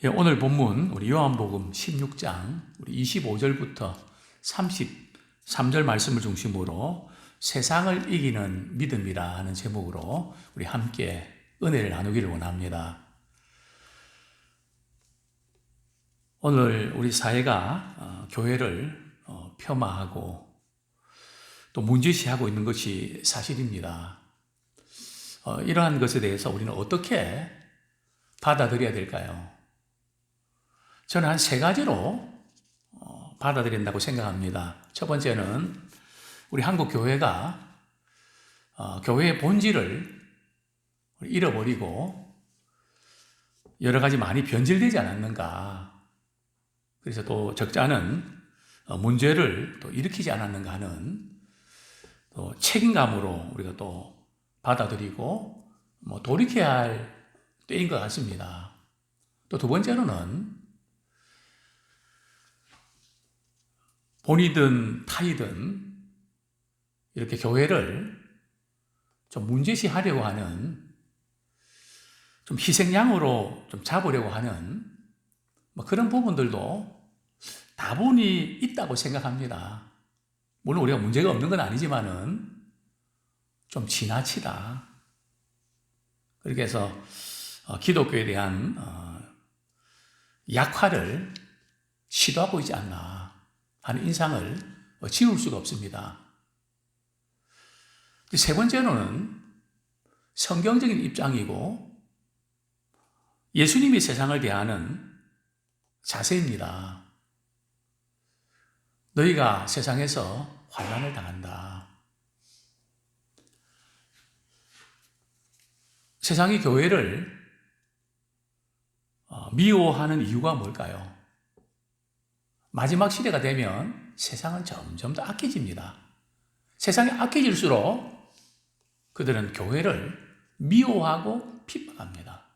예, 오늘 본문 우리 요한복음 16장 우리 25절부터 33절 말씀을 중심으로 세상을 이기는 믿음이라 하는 제목으로 우리 함께 은혜를 나누기를 원합니다. 오늘 우리 사회가 교회를 폄하하고 또 문제시하고 있는 것이 사실입니다. 이러한 것에 대해서 우리는 어떻게 받아들여야 될까요? 저는 한 세 가지로 받아들인다고 생각합니다. 첫 번째는 우리 한국 교회가 교회의 본질을 잃어버리고 여러 가지 많이 변질되지 않았는가. 그래서 또 적잖은 문제를 또 일으키지 않았는가 하는 또 책임감으로 우리가 또 받아들이고 돌이켜야 할 때인 것 같습니다. 또 두 번째로는 본이든 타이든 이렇게 교회를 좀 문제시하려고 하는, 좀 희생양으로 좀 잡으려고 하는 그런 부분들도 다분히 있다고 생각합니다. 물론 우리가 문제가 없는 건 아니지만은 좀 지나치다. 그렇게 해서 기독교에 대한 약화를 시도하고 있지 않나 하는 인상을 지울 수가 없습니다. 세 번째로는 성경적인 입장이고 예수님이 세상을 대하는 자세입니다. 너희가 세상에서 환난을 당한다. 세상이 교회를 미워하는 이유가 뭘까요? 마지막 시대가 되면 세상은 점점 더 악해집니다. 세상이 악해질수록 그들은 교회를 미워하고 핍박합니다.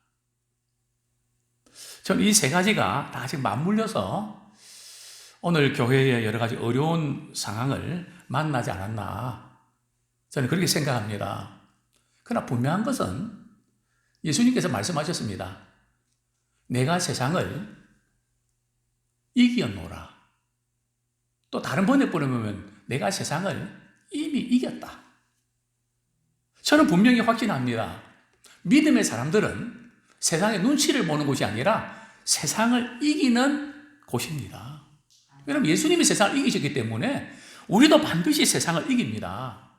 저는 이 세 가지가 다 지금 맞물려서 오늘 교회의 여러 가지 어려운 상황을 만나지 않았나, 저는 그렇게 생각합니다. 그러나 분명한 것은 예수님께서 말씀하셨습니다. 내가 세상을 이겼노라. 또 다른 번역에 보면 내가 세상을 이미 이겼다. 저는 분명히 확신합니다. 믿음의 사람들은 세상의 눈치를 보는 곳이 아니라 세상을 이기는 곳입니다. 왜냐하면 예수님이 세상을 이기셨기 때문에 우리도 반드시 세상을 이깁니다.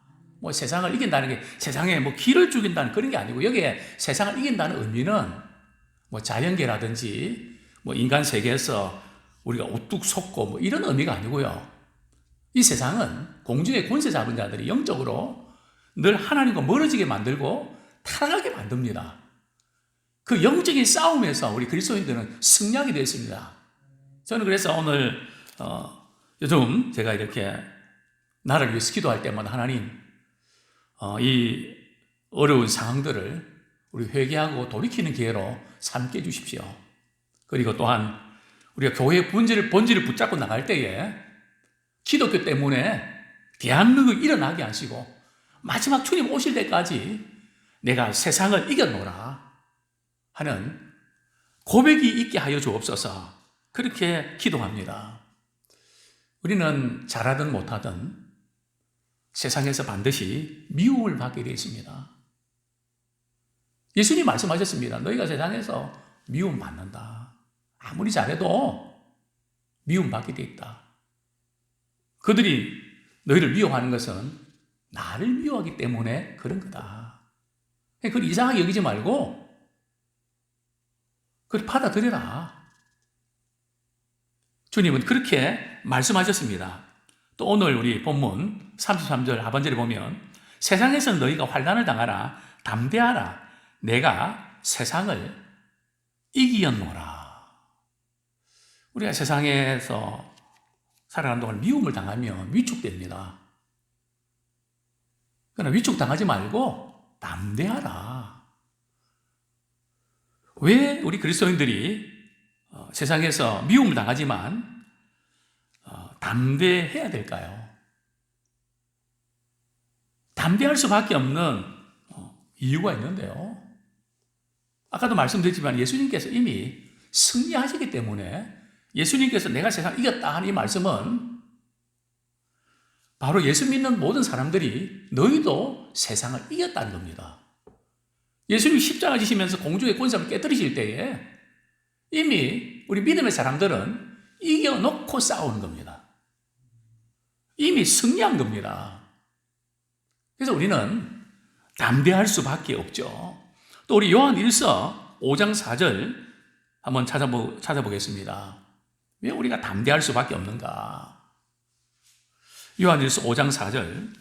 세상을 이긴다는 게 세상에 기를 죽인다는 그런 게 아니고, 여기에 세상을 이긴다는 의미는 자연계라든지 인간 세계에서 우리가 우뚝 솟고 이런 의미가 아니고요. 이 세상은 공중의 권세 잡은 자들이 영적으로 늘 하나님과 멀어지게 만들고 타락하게 만듭니다. 그 영적인 싸움에서 우리 그리스도인들은 승리하게 되어 있습니다. 저는 그래서 오늘 요즘 제가 이렇게 나를 위해서 기도할 때마다 하나님, 이 어려운 상황들을 우리 회개하고 돌이키는 기회로 삼게 해주십시오. 그리고 또한 우리가 교회의 본질을 붙잡고 나갈 때에 기독교 때문에 대한민국이 일어나게 하시고 마지막 주님 오실 때까지 내가 세상을 이겨노라 하는 고백이 있게 하여 주옵소서. 그렇게 기도합니다. 우리는 잘하든 못하든 세상에서 반드시 미움을 받게 되어 있습니다. 예수님 말씀하셨습니다. 너희가 세상에서 미움 받는다. 아무리 잘해도 미움받게 돼 있다. 그들이 너희를 미워하는 것은 나를 미워하기 때문에 그런 거다. 그걸 이상하게 여기지 말고 그걸 받아들여라. 주님은 그렇게 말씀하셨습니다. 또 오늘 우리 본문 33절 하반절에 보면 세상에서 너희가 환난을 당하라. 담대하라. 내가 세상을 이기었노라. 우리가 세상에서 살아가는 동안 미움을 당하면 위축됩니다. 그러나 위축당하지 말고 담대하라. 왜 우리 그리스도인들이 세상에서 미움을 당하지만 담대해야 될까요? 담대할 수밖에 없는 이유가 있는데요. 아까도 말씀드렸지만 예수님께서 이미 승리하시기 때문에 예수님께서 내가 세상을 이겼다 하는 이 말씀은 바로 예수 믿는 모든 사람들이 너희도 세상을 이겼다는 겁니다. 예수님이 십자가 지시면서 공중의 권세를 깨뜨리실 때에 이미 우리 믿음의 사람들은 이겨놓고 싸우는 겁니다. 이미 승리한 겁니다. 그래서 우리는 담대할 수밖에 없죠. 또 우리 요한 1서 5장 4절 한번 찾아보겠습니다. 왜 우리가 담대할 수밖에 없는가? 요한 1서 5장 4절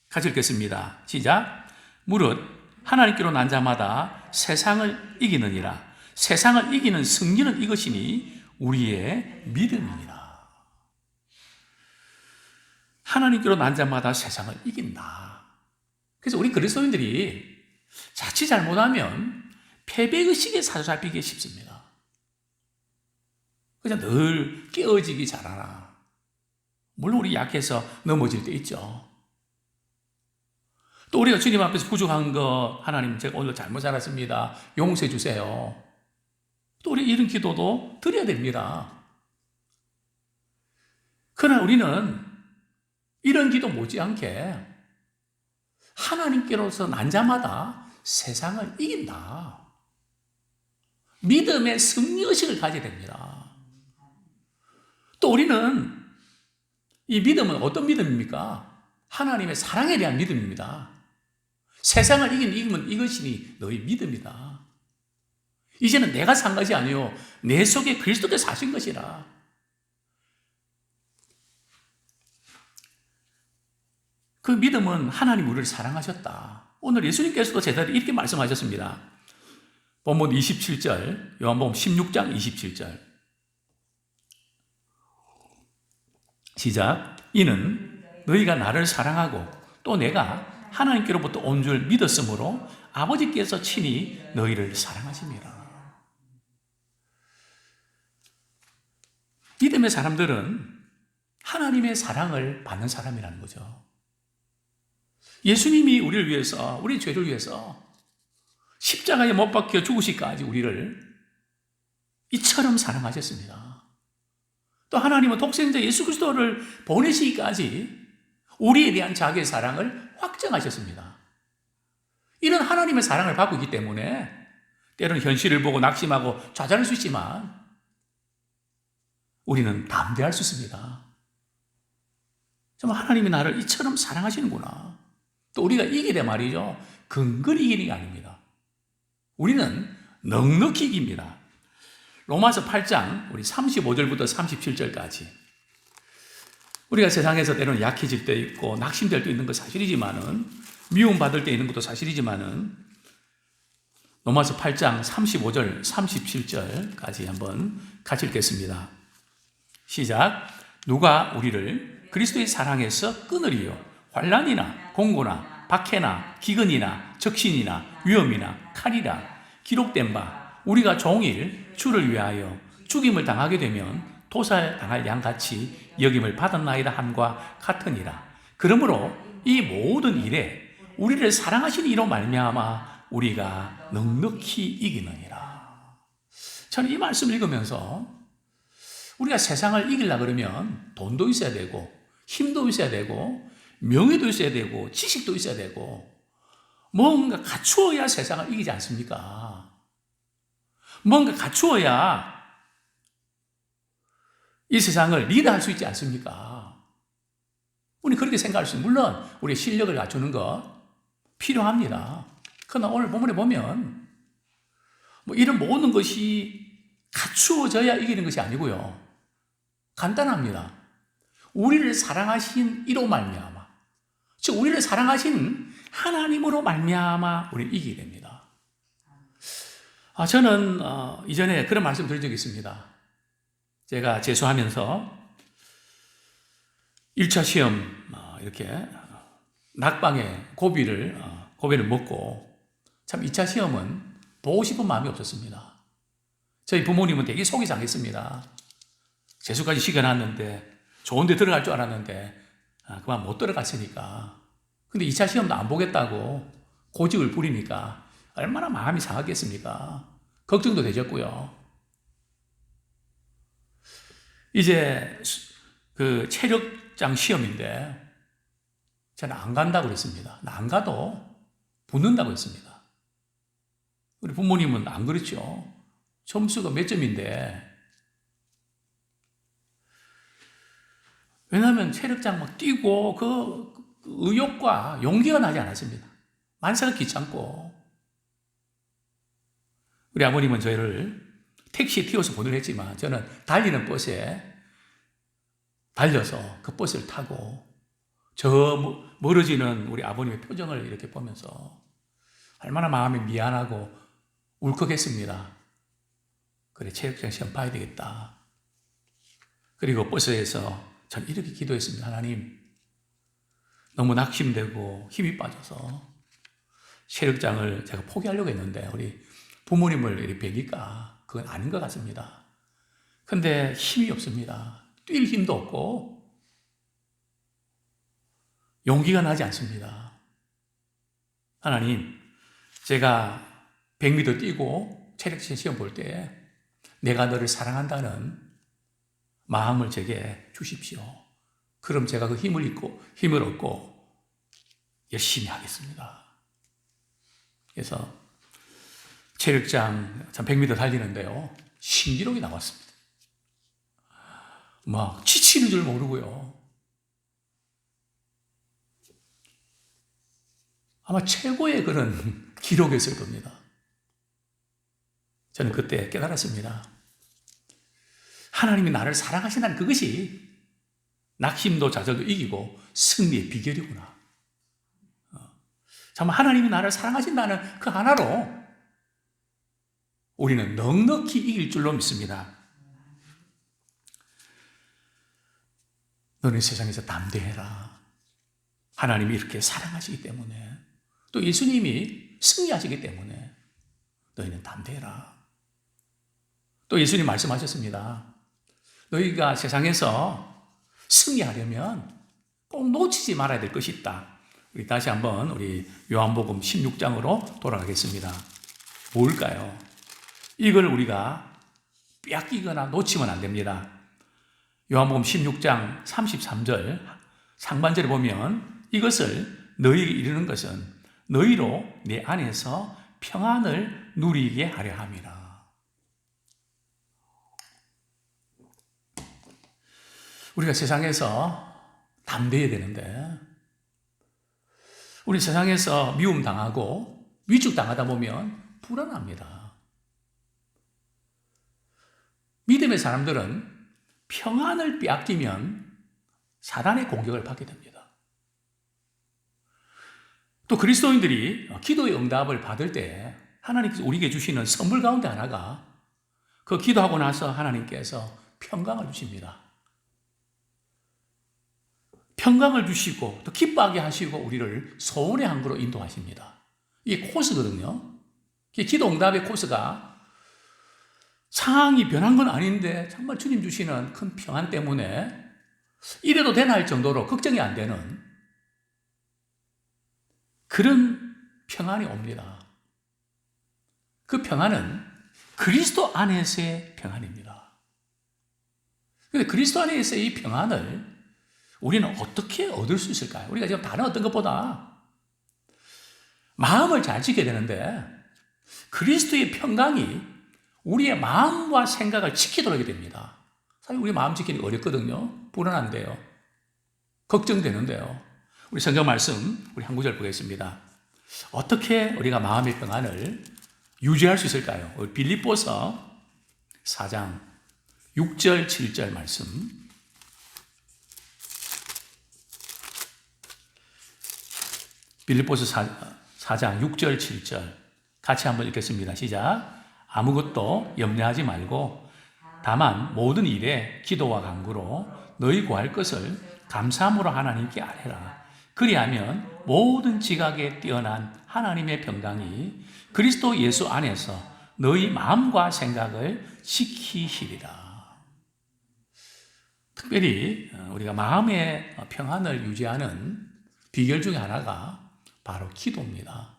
같이 읽겠습니다. 시작. 무릇 하나님께로 난 자마다 세상을 이기느니라. 세상을 이기는 승리는 이것이니 우리의 믿음입니다. 하나님께로 난 자마다 세상을 이긴다. 그래서 우리 그리스도인들이 자칫 잘못하면 패배의식에 사로잡히기 쉽습니다. 그냥 늘 깨어지기 잘하나. 물론 우리 약해서 넘어질 때 있죠. 또 우리가 주님 앞에서 부족한 거, 하나님 제가 오늘 잘못 살았습니다. 용서해 주세요. 또 우리 이런 기도도 드려야 됩니다. 그러나 우리는 이런 기도 못지않게 하나님께로서 난 자마다 세상을 이긴다. 믿음의 승리의식을 가져야 됩니다. 또 우리는 이 믿음은 어떤 믿음입니까? 하나님의 사랑에 대한 믿음입니다. 세상을 이기면 이것이니 너희 믿음이다. 이제는 내가 산 것이 아니요 내 속에 그리스도께서 사신 것이라. 그 믿음은 하나님 우리를 사랑하셨다. 오늘 예수님께서도 제자들이 이렇게 말씀하셨습니다. 본문 27절, 요한복음 16장 27절. 시작. 이는 너희가 나를 사랑하고 또 내가 하나님께로부터 온 줄 믿었으므로 아버지께서 친히 너희를 사랑하십니다. 믿음의 사람들은 하나님의 사랑을 받는 사람이라는 거죠. 예수님이 우리를 위해서, 우리 죄를 위해서 십자가에 못 박혀 죽으시기까지 우리를 이처럼 사랑하셨습니다. 또 하나님은 독생자 예수 그리스도를 보내시기까지 우리에 대한 자기의 사랑을 확정하셨습니다. 이런 하나님의 사랑을 받고 있기 때문에 때로는 현실을 보고 낙심하고 좌절할 수 있지만 우리는 담대할 수 있습니다. 정말 하나님이 나를 이처럼 사랑하시는구나. 또 우리가 이기되 말이죠. 근거리 이기는 게 아닙니다. 우리는 넉넉히 이깁니다. 로마서 8장 우리 35절부터 37절까지 우리가 세상에서 때로는 약해질 때 있고 낙심될 때 있는 건 사실이지만은 미움받을 때 있는 것도 사실이지만은 로마서 8장 35절 37절까지 한번 같이 읽겠습니다. 시작. 누가 우리를 그리스도의 사랑에서 끊으리요? 환난이나 공고나 박해나 기근이나 적신이나 위험이나 칼이라 기록된 바 우리가 종일 주를 위하여 죽임을 당하게 되면 도살당할 양같이 여김을 받았나이다 함과 같으니라. 그러므로 이 모든 일에 우리를 사랑하신 이로 말미암아 우리가 넉넉히 이기느니라. 저는 이 말씀을 읽으면서 우리가 세상을 이기려고 그러면 돈도 있어야 되고 힘도 있어야 되고 명예도 있어야 되고 지식도 있어야 되고 뭔가 갖추어야 세상을 이기지 않습니까? 뭔가 갖추어야 이 세상을 리드할 수 있지 않습니까? 우리 그렇게 생각할 수 있어요. 물론 우리의 실력을 갖추는 거 필요합니다. 그러나 오늘 본문에 보면 이런 모든 것이 갖추어져야 이기는 것이 아니고요. 간단합니다. 우리를 사랑하신 이로 말미암아, 즉 우리를 사랑하신 하나님으로 말미암아 우리는 이기게 됩니다. 저는 이전에 그런 말씀 드린 적이 있습니다. 제가 재수하면서 1차 시험 이렇게 낙방에 고비를 먹고 참 2차 시험은 보고 싶은 마음이 없었습니다. 저희 부모님은 되게 속이 상했습니다. 재수까지 시켜놨는데 좋은 데 들어갈 줄 알았는데 그만 못 들어갔으니까. 근데 2차 시험도 안 보겠다고 고집을 부리니까 얼마나 마음이 상하겠습니까? 걱정도 되셨고요. 이제 그 체력장 시험인데 저는 안 간다고 그랬습니다. 안 가도 붙는다고 했습니다. 우리 부모님은 안 그렇죠. 점수가 몇 점인데. 왜냐하면 체력장 막 뛰고 그 의욕과 용기가 나지 않았습니다. 만사가 귀찮고. 우리 아버님은 저희를 택시에 태워서 보내려 했지만 저는 달리는 버스에 달려서 그 버스를 타고 저 멀어지는 우리 아버님의 표정을 이렇게 보면서 얼마나 마음이 미안하고 울컥했습니다. 그래, 체력장 시험 봐야 되겠다. 그리고 버스에서 전 이렇게 기도했습니다. 하나님, 너무 낙심되고 힘이 빠져서 체력장을 제가 포기하려고 했는데 우리 부모님을 이렇게 뵈니까 그건 아닌 것 같습니다. 근데 힘이 없습니다. 뛸 힘도 없고 용기가 나지 않습니다. 하나님, 제가 100m 뛰고 체력장 시험 볼 때 내가 너를 사랑한다는 마음을 제게 주십시오. 그럼 제가 그 힘을 얻고 열심히 하겠습니다. 그래서 체력장 100m 달리는데요, 신기록이 나왔습니다. 막 지치는 줄 모르고요. 아마 최고의 그런 기록이었을 겁니다. 저는 그때 깨달았습니다. 하나님이 나를 사랑하신다는 그것이 낙심도 좌절도 이기고 승리의 비결이구나. 정말 하나님이 나를 사랑하신다는 그 하나로 우리는 넉넉히 이길 줄로 믿습니다. 너는 세상에서 담대해라. 하나님이 이렇게 사랑하시기 때문에, 또 예수님이 승리하시기 때문에 너희는 담대해라. 또 예수님 말씀하셨습니다. 너희가 세상에서 승리하려면 꼭 놓치지 말아야 될 것이 있다. 우리 다시 한번 우리 요한복음 16장으로 돌아가겠습니다. 뭘까요? 이걸 우리가 빼앗기거나 놓치면 안 됩니다. 요한복음 16장 33절 상반절에 보면 이것을 너희에게 이르는 것은 너희로 내 안에서 평안을 누리게 하려 함이라. 우리가 세상에서 담대해야 되는데 우리 세상에서 미움당하고 위축당하다 보면 불안합니다. 믿음의 사람들은 평안을 빼앗기면 사단의 공격을 받게 됩니다. 또 그리스도인들이 기도의 응답을 받을 때 하나님께서 우리에게 주시는 선물 가운데 하나가 그 기도하고 나서 하나님께서 평강을 주십니다. 평강을 주시고 또 기뻐하게 하시고 우리를 소원의 항구로 인도하십니다. 이게 코스거든요. 기도 응답의 코스가 상황이 변한 건 아닌데 정말 주님 주시는 큰 평안 때문에 이래도 되나 할 정도로 걱정이 안 되는 그런 평안이 옵니다. 그 평안은 그리스도 안에서의 평안입니다. 그런데 그리스도 안에서의 이 평안을 우리는 어떻게 얻을 수 있을까요? 우리가 지금 다른 어떤 것보다 마음을 잘 지켜야 되는데 그리스도의 평강이 우리의 마음과 생각을 지키도록 하게 됩니다. 사실 우리 마음 지키는 게 어렵거든요. 불안한데요. 걱정되는데요. 우리 성경 말씀 우리 한 구절 보겠습니다. 어떻게 우리가 마음의 평안을 유지할 수 있을까요? 우리 빌립보서 4장 6절 7절 말씀. 빌립보서 4장 6절 7절 같이 한번 읽겠습니다. 시작. 아무것도 염려하지 말고 다만 모든 일에 기도와 간구로 너희 구할 것을 감사함으로 하나님께 아뢰라. 그리하면 모든 지각에 뛰어난 하나님의 평강이 그리스도 예수 안에서 너희 마음과 생각을 지키시리라. 특별히 우리가 마음의 평안을 유지하는 비결 중에 하나가 바로 기도입니다.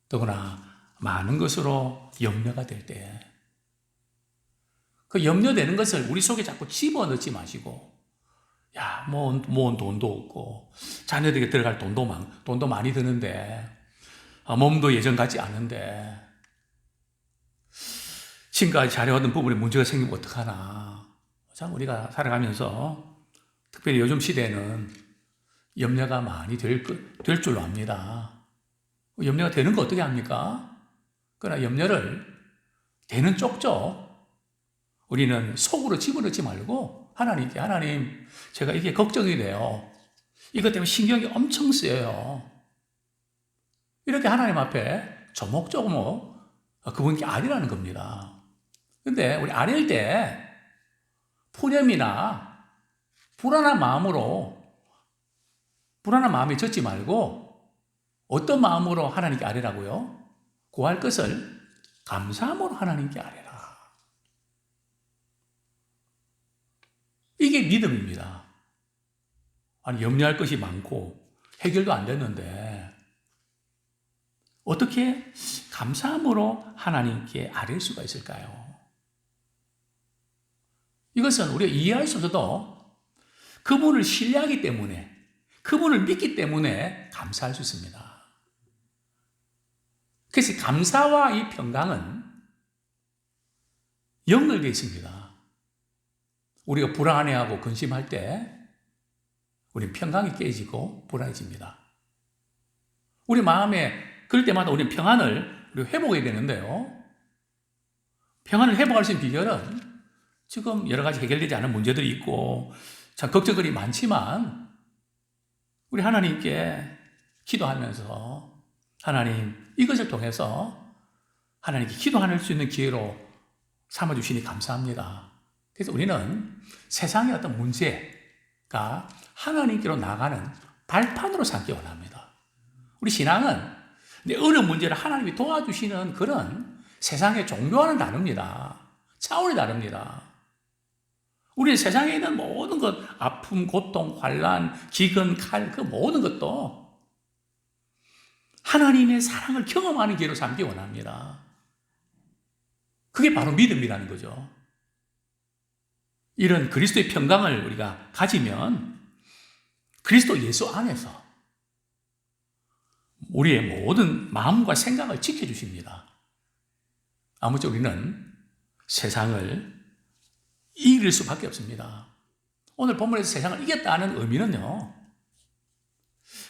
더구나 많은 것으로 염려가 될 때 그 염려되는 것을 우리 속에 자꾸 집어넣지 마시고, 야, 모은 돈도 없고, 자녀들에게 들어갈 돈도 많이 드는데, 몸도 예전 같지 않은데, 지금까지 잘해왔던 부분에 문제가 생기면 어떡하나. 참, 우리가 살아가면서, 특별히 요즘 시대에는 염려가 많이 될 줄로 압니다. 염려가 되는 거 어떻게 합니까? 그러나 염려를 되는 쪽쪽 우리는 속으로 집어넣지 말고 하나님께, 하나님, 제가 이게 걱정이 돼요. 이것 때문에 신경이 엄청 쓰여요. 이렇게 하나님 앞에 조목조목 그분께 아뢰라는 겁니다. 근데 우리 아뢰일 때 푸념이나 불안한 마음에 젖지 말고 어떤 마음으로 하나님께 아뢰라고요? 구할 것을 감사함으로 하나님께 아뢰라. 이게 믿음입니다. 아니, 염려할 것이 많고 해결도 안 됐는데 어떻게 감사함으로 하나님께 아뢰일 수가 있을까요? 이것은 우리가 이해할 수 없어도 그분을 신뢰하기 때문에, 그분을 믿기 때문에 감사할 수 있습니다. 그래서 감사와 이 평강은 연결되어 있습니다. 우리가 불안해하고 근심할 때 우리는 평강이 깨지고 불안해집니다. 우리 마음에 그럴 때마다 우리는 평안을 회복해야 되는데요. 평안을 회복할 수 있는 비결은 지금 여러 가지 해결되지 않은 문제들이 있고 참 걱정거리 많지만 우리 하나님께 기도하면서 하나님 이것을 통해서 하나님께 기도할 수 있는 기회로 삼아주시니 감사합니다. 그래서 우리는 세상의 어떤 문제가 하나님께로 나가는 발판으로 삼기 원합니다. 우리 신앙은 내 어려운 문제를 하나님이 도와주시는 그런 세상의 종교와는 다릅니다. 차원이 다릅니다. 우리 세상에 있는 모든 것, 아픔, 고통, 환난, 기근, 칼, 그 모든 것도 하나님의 사랑을 경험하는 기회로 삼기 원합니다. 그게 바로 믿음이라는 거죠. 이런 그리스도의 평강을 우리가 가지면 그리스도 예수 안에서 우리의 모든 마음과 생각을 지켜주십니다. 아무쪼록 우리는 세상을 이길 수밖에 없습니다. 오늘 본문에서 세상을 이겼다는 의미는요.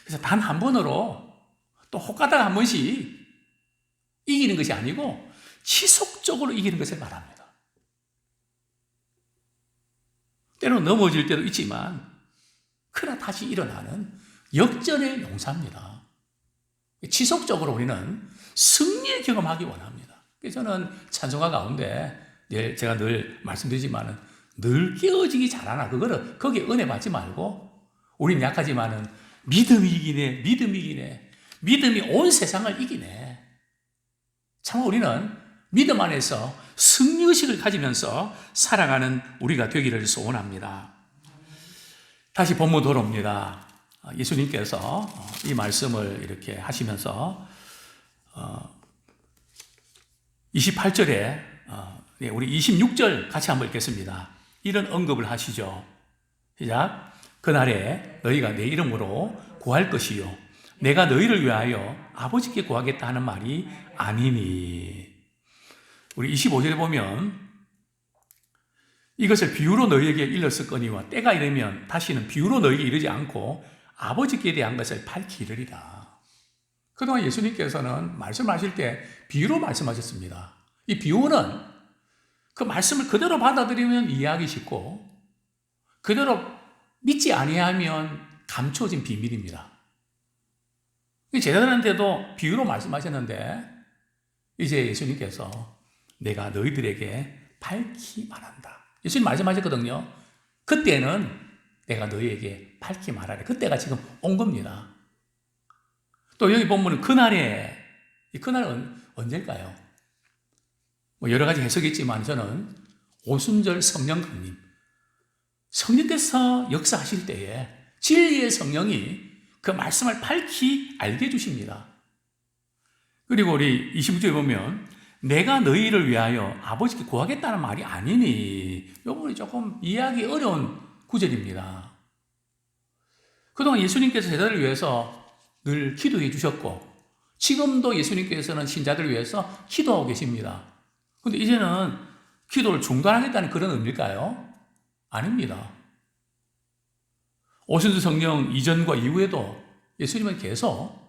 그래서 단 한 번으로 또 혹가다가 한 번씩 이기는 것이 아니고 지속적으로 이기는 것을 말합니다. 때로는 넘어질 때도 있지만 그러나 다시 일어나는 역전의 용사입니다. 지속적으로 우리는 승리의 경험하기 원합니다. 그래서 저는 찬송가 가운데 제가 늘 말씀드리지만은 늘 깨어지기 잘하나 그거를 거기에 은혜 받지 말고 우리는 약하지만은 믿음이 이기네, 믿음이 이기네, 믿음이 온 세상을 이기네. 참 우리는 믿음 안에서 승리의식을 가지면서 살아가는 우리가 되기를 소원합니다. 다시 본문 돌아옵니다. 예수님께서 이 말씀을 이렇게 하시면서 28절에 우리 26절 같이 한번 읽겠습니다. 이런 언급을 하시죠. 시작. 그날에 너희가 내 이름으로 구할 것이요 내가 너희를 위하여 아버지께 구하겠다 하는 말이 아니니. 우리 25절에 보면 이것을 비유로 너희에게 일렀을거니와 때가 이르면 다시는 비유로 너희에게 이르지 않고 아버지께 대한 것을 밝히 이르리라. 그동안 예수님께서는 말씀하실 때 비유로 말씀하셨습니다. 이 비유는 그 말씀을 그대로 받아들이면 이해하기 쉽고 그대로 믿지 아니하면 감춰진 비밀입니다. 제자들한테도 비유로 말씀하셨는데 이제 예수님께서 내가 너희들에게 밝히 말한다. 예수님 말씀하셨거든요. 그때는 내가 너희에게 밝히 말하래. 그때가 지금 온 겁니다. 또 여기 보면 그날에, 이 그날은 언제일까요? 뭐 여러 가지 해석이 있지만 저는 오순절 성령 강림, 성령께서 역사하실 때에 진리의 성령이 그 말씀을 밝히 알게 해주십니다. 그리고 우리 25절에 보면 내가 너희를 위하여 아버지께 구하겠다는 말이 아니니, 이 부분이 조금 이해하기 어려운 구절입니다. 그동안 예수님께서 제자들을 위해서 늘 기도해 주셨고 지금도 예수님께서는 신자들을 위해서 기도하고 계십니다. 그런데 이제는 기도를 중단하겠다는 그런 의미일까요? 아닙니다. 오순절 성령 이전과 이후에도 예수님은 계속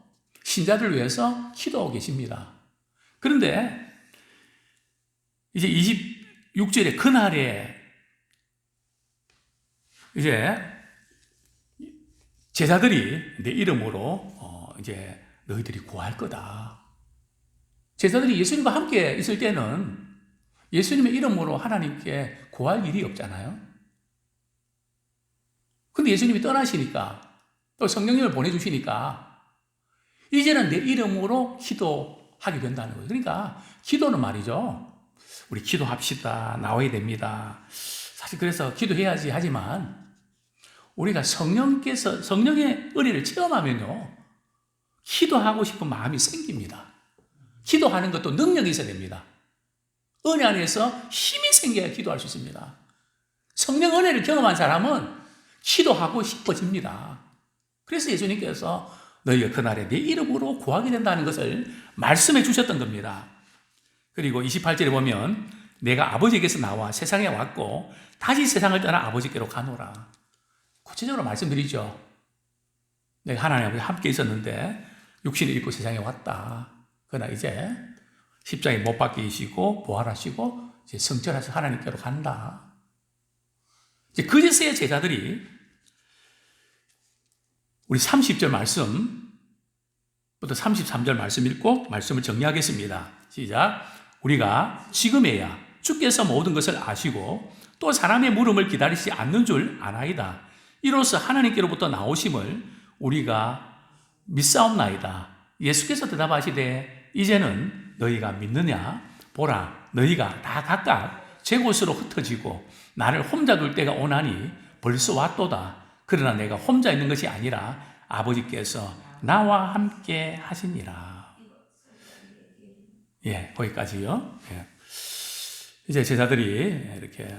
신자들을 위해서 기도하고 계십니다. 그런데 이제 26절의 그날에 이제 제자들이 내 이름으로 이제 너희들이 구할 거다. 제자들이 예수님과 함께 있을 때는 예수님의 이름으로 하나님께 구할 일이 없잖아요. 근데 예수님이 떠나시니까 또 성령님을 보내주시니까 이제는 내 이름으로 기도하게 된다는 거예요. 그러니까 기도는 말이죠. 우리 기도합시다. 나와야 됩니다. 사실 그래서 기도해야지 하지만 우리가 성령의 은혜를 체험하면요. 기도하고 싶은 마음이 생깁니다. 기도하는 것도 능력이 있어야 됩니다. 은혜 안에서 힘이 생겨야 기도할 수 있습니다. 성령 은혜를 경험한 사람은 기도하고 싶어집니다. 그래서 예수님께서 너희가 그날에 내 이름으로 구하게 된다는 것을 말씀해 주셨던 겁니다. 그리고 28절에 보면 내가 아버지께서 나와 세상에 왔고 다시 세상을 떠나 아버지께로 가노라. 구체적으로 말씀드리죠. 내가 하나님 아버지 함께 있었는데 육신을 입고 세상에 왔다. 그러나 이제 십자가에 못 박히시고 부활하시고 이제 성천하셔서 하나님께로 간다. 이제 그제서야 제자들이 우리 30절 말씀부터 33절 말씀 읽고 말씀을 정리하겠습니다. 시작. 우리가 지금에야 주께서 모든 것을 아시고 또 사람의 물음을 기다리지 않는 줄 아나이다. 이로써 하나님께로부터 나오심을 우리가 믿사옵나이다. 예수께서 대답하시되 이제는 너희가 믿느냐? 보라, 너희가 다 각각 제 곳으로 흩어지고 나를 혼자 둘 때가 오나니 벌써 왔도다. 그러나 내가 혼자 있는 것이 아니라 아버지께서 나와 함께 하시니라. 예, 거기까지요. 예. 이제 제자들이 이렇게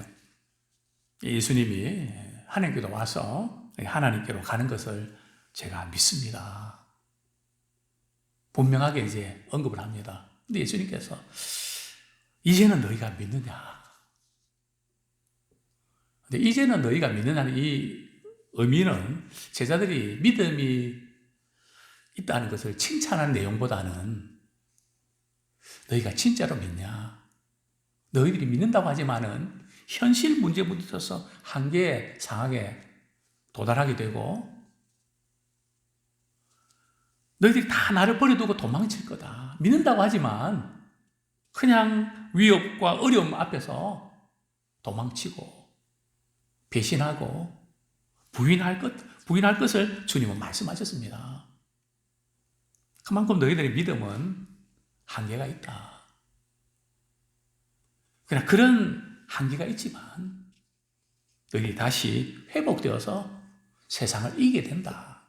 예수님이 하나님께로 와서 하나님께로 가는 것을 제가 믿습니다. 분명하게 이제 언급을 합니다. 근데 예수님께서 이제는 너희가 믿느냐? 근데 이제는 너희가 믿느냐는 이 의미는 제자들이 믿음이 있다는 것을 칭찬하는 내용보다는 너희가 진짜로 믿냐? 너희들이 믿는다고 하지만은 현실 문제에 부딪혀서 한계의 상황에 도달하게 되고 너희들이 다 나를 버려두고 도망칠 거다. 믿는다고 하지만 그냥 위협과 어려움 앞에서 도망치고 배신하고 부인할 것을 주님은 말씀하셨습니다. 그만큼 너희들의 믿음은 한계가 있다. 그러나 그런 한계가 있지만 너희들이 다시 회복되어서 세상을 이기게 된다.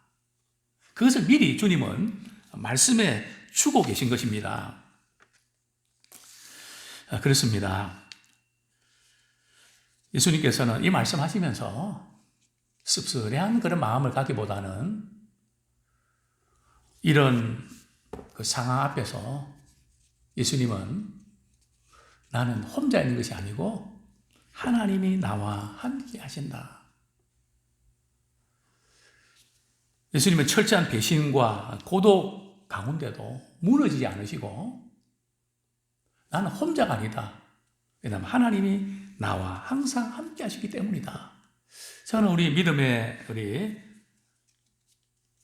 그것을 미리 주님은 말씀해 주고 계신 것입니다. 그렇습니다. 예수님께서는 이 말씀하시면서 씁쓸한 그런 마음을 갖기보다는 이런 그 상황 앞에서 예수님은 나는 혼자 있는 것이 아니고 하나님이 나와 함께 하신다. 예수님은 철저한 배신과 고독 가운데도 무너지지 않으시고 나는 혼자가 아니다. 왜냐하면 하나님이 나와 항상 함께 하시기 때문이다. 저는 우리 믿음의 우리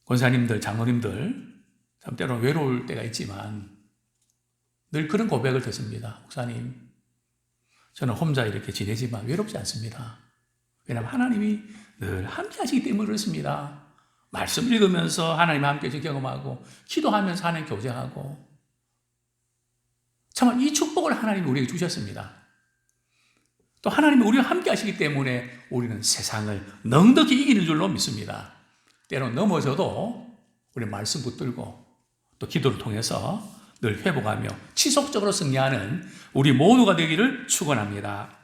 권사님들, 장로님들 참 때로는 외로울 때가 있지만 늘 그런 고백을 듣습니다. 목사님, 저는 혼자 이렇게 지내지만 외롭지 않습니다. 왜냐하면 하나님이 늘 함께 하시기 때문에 그렇습니다. 말씀 읽으면서 하나님 함께 경험하고 기도하면서 하나님 교제하고 정말 이 축복을 하나님이 우리에게 주셨습니다. 또 하나님이 우리와 함께 하시기 때문에 우리는 세상을 넉넉히 이기는 줄로 믿습니다. 때론 넘어져도 우리 말씀 붙들고 또 기도를 통해서 늘 회복하며 지속적으로 승리하는 우리 모두가 되기를 축원합니다.